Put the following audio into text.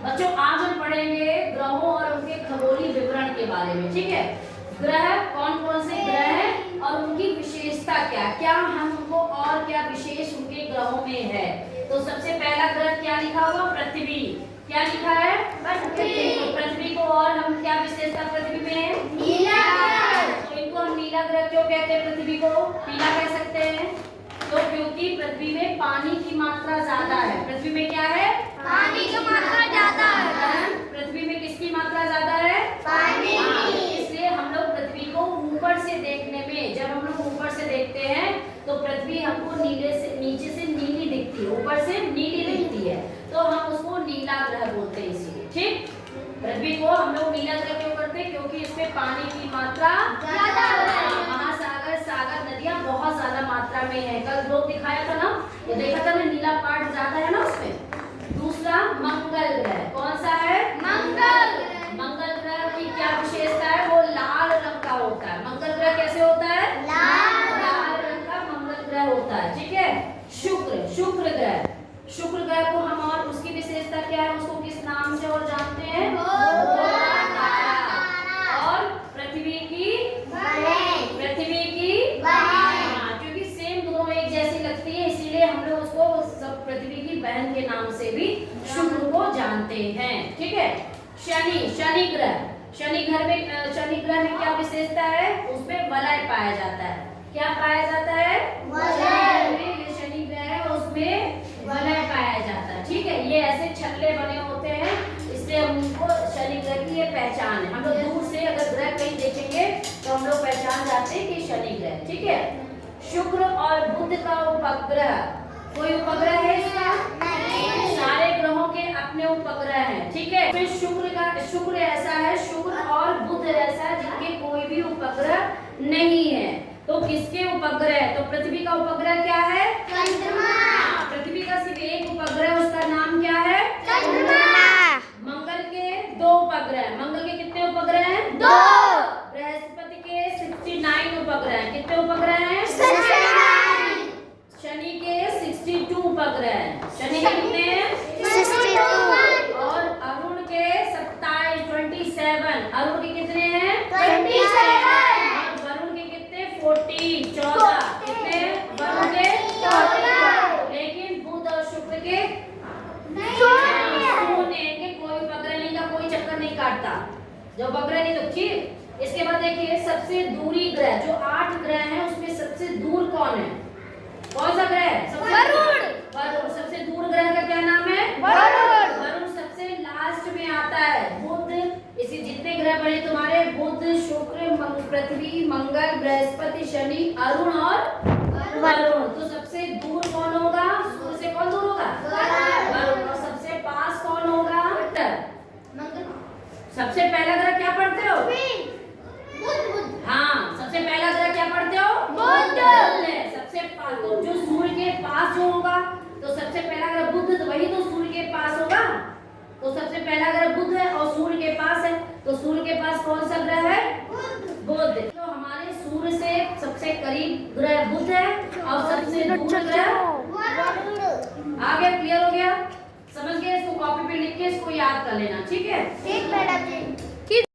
बच्चों आज हम पढ़ेंगे ग्रहों और उनके खगोलीय विवरण के बारे में। ठीक है, ग्रह कौन कौन से ग्रह हैं और उनकी विशेषता क्या क्या हम उनको और क्या विशेष उनके ग्रहों में है। तो सबसे पहला ग्रह क्या लिखा हुआ? पृथ्वी। क्या लिखा है? पृथ्वी। पृथ्वी को और हम क्या विशेषता पृथ्वी में है? नीला। तो इनको हम नीला ग्रह क्यों कहते हैं? पृथ्वी को नीला कह सकते हैं तो क्योंकि पृथ्वी में पानी की मात्रा ज्यादा है। पृथ्वी में क्या है? पानी की मात्रा ज्यादा है। पृथ्वी में किसकी मात्रा ज्यादा है? पानी की। इसलिए हम लोग पृथ्वी को ऊपर से देखने में, जब हम लोग ऊपर से देखते हैं तो पृथ्वी हमको नीले से नीचे से नीली दिखती है, ऊपर से नीली दिखती है, तो हम उसको नीला ग्रह बोलते हैं। इसीलिए ठीक, पृथ्वी को हम लोग नीला ग्रह क्यों करते हैं? क्योंकि इसमें पानी की मात्रा ज्यादा है। महासागर, सागर, नदियां बहुत ज्यादा मात्रा में है। कल लोग दिखाया था ना, ये देखा था ना, नीला पार्ट ज्यादा है ना उसमें। दूसरा मंगल ग्रह। कौन सा है? मंगल। मंगल ग्रह की क्या विशेषता है? वो लाल रंग का होता है। मंगल ग्रह कैसे होता है? लाल रंग का मंगल ग्रह होता है। ठीक है। शुक्र ग्रह। शुक्र ग्रह को हम और उसकी विशेषता क्या है? उसको किस नाम से और जानते हैं? और पृथ्वी की क्योंकि सेम दोनों एक जैसी लगती है, इसीलिए हम लोग उसको सब पृथ्वी की बहन के नाम से भी शुक्र को जानते हैं। ठीक है। शनि ग्रह। शनि ग्रह में क्या विशेषता है? उसमें वलय पाया जाता है। क्या पाया जाता है? वलय। शनि ग्रह है उसमें वलय पाया जाता है। ठीक है, ये ऐसे छल्ले बने होते हैं, इसलिए हमको शनि ग्रह की ये पहचान है। हम लोग दूर से अगर ग्रह कहीं देखेंगे तो हम लोग पहचान जाते हैं कि शनि ग्रह। ठीक है। शुक्र और बुध का उपग्रह। कोई उपग्रह है इसका? नहीं। सारे ग्रहों के अपने उपग्रह हैं। ठीक है। फिर शुक्र ऐसा है, शुक्र और बुध ऐसा है जिनके कोई भी उपग्रह नहीं है। तो किसके उपग्रह है? तो पृथ्वी का उपग्रह क्या है? चंद्रमा। पृथ्वी का सिर्फ एक उपग्रह, उसका नाम क्या है? चंद्रमा। मंगल के दो उपग्रह। मंगल के कितने उपग्रह हैं? 2। बृहस्पति के 69 उपग्रह हैं। कितने उपग्रह हैं? 69। शनि के 62 उपग्रह हैं। शनि के कितने हैं? 62। और अरुण के 27। अरुण के कितने हैं? 27। और वरुण के कितने? 14। कितने वरुण के? 14। लेकिन बुध और शुक्र के शून्य। के कोई उपग्रह नहीं का कोई चक्कर नहीं काटता, जो उपग्रह नहीं। तो ठीक, इसके बाद देखिए सबसे दूरी ग्रह, जो 8 ग्रह हैं उसमें सबसे दूर कौन है? कौन सा ग्रह है? वरुण। सबसे दूर ग्रह का क्या नाम है? वरुण सबसे लास्ट में आता है। बुध, इसी जितने ग्रह बने तुम्हारे, बुध, शुक्र, पृथ्वी, मंगल, बृहस्पति, शनि, अरुण और वरुण। तो सबसे दूर कौन होगा? सूर्य से कौन दूर होगा? वरुण। और सबसे पास कौन होगा? सबसे पहला ग्रह क्या पढ़ते हो? हाँ, सबसे पहला ग्रह क्या पढ़ते हो? बुध है। सबसे पास, तो जो सूर्य के पास जो होगा, तो सबसे पहला ग्रह बुध, तो वही तो सूर्य के पास होगा। तो सबसे पहला ग्रह बुध है और सूर्य के पास है, तो सूर्य के पास कौन सा ग्रह है? बुध। तो हमारे सूर्य से सबसे करीब ग्रह बुध है और सबसे दूर ग्रह आ गया। क्लियर हो गया? समझ गए? इसको कॉपी पे लिख के इसको याद कर लेना। ठीक है। ठीक मैडम जी।